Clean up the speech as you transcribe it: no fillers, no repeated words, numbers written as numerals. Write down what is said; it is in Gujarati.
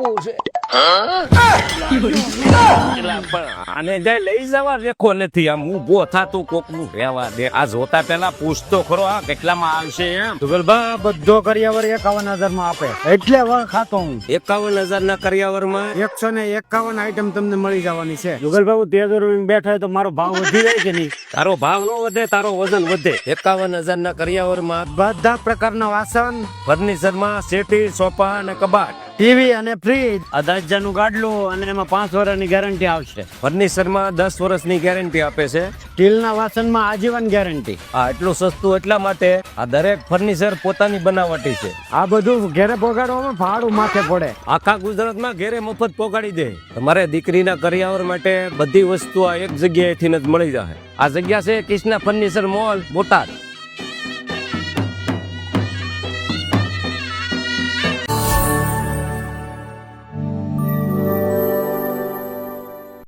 બહુ છે. આને જાય લઈ જવા રેખો નથી. આમ ઊભો થાતું કોકનું રહેવા દે. આ જોતા પેલા પૂછતો ખરો આ કેટલામાં આવશે એમ. જુગલભા બધો કરિયાવર 51,000 માં આપે એટલે વળ ખાતો હું. 51,000 ના કરિયાવરમાં 151 આઈટમ તમને મળી જવાની છે. જુગલભા હું તેજ બેઠા તો મારો ભાવ વધી જાય કે નહીં? તારો ભાવ નો વધે, તારો વજન વધે. 51,000 ના કરિયાવરમાં બધા પ્રકારના વાસણ, ફર્નિચર માં સેટી, સોફા અને કબાટ, ટીવી અને ફ્રીજ, 10,000 નું ગાડલું અને એમાં 5 વર્ષની ગેરંટી આવશે. ફર્નિચર માં 10 વર્ષની ગેરંટી આપે છે. સ્ટીલના વાસણમાં આજીવન ગેરંટી. આ એટલું સસ્તું એટલા માટે આ દરેક ફર્નિચર પોતાની બનાવટી છે. આ બધું ઘેરે પોગાડવામાં ભાડું માથે પડે. આખા ગુજરાતમાં ઘેરે મફત પોગાડી દે. તમારે દીકરીના કરિયાવર માટે બધી વસ્તુ આ એક જગ્યાએથી જ મળી જાય. આ જગ્યા છે કિષ્ના ફર્નિચર મોલ, બોટાદ.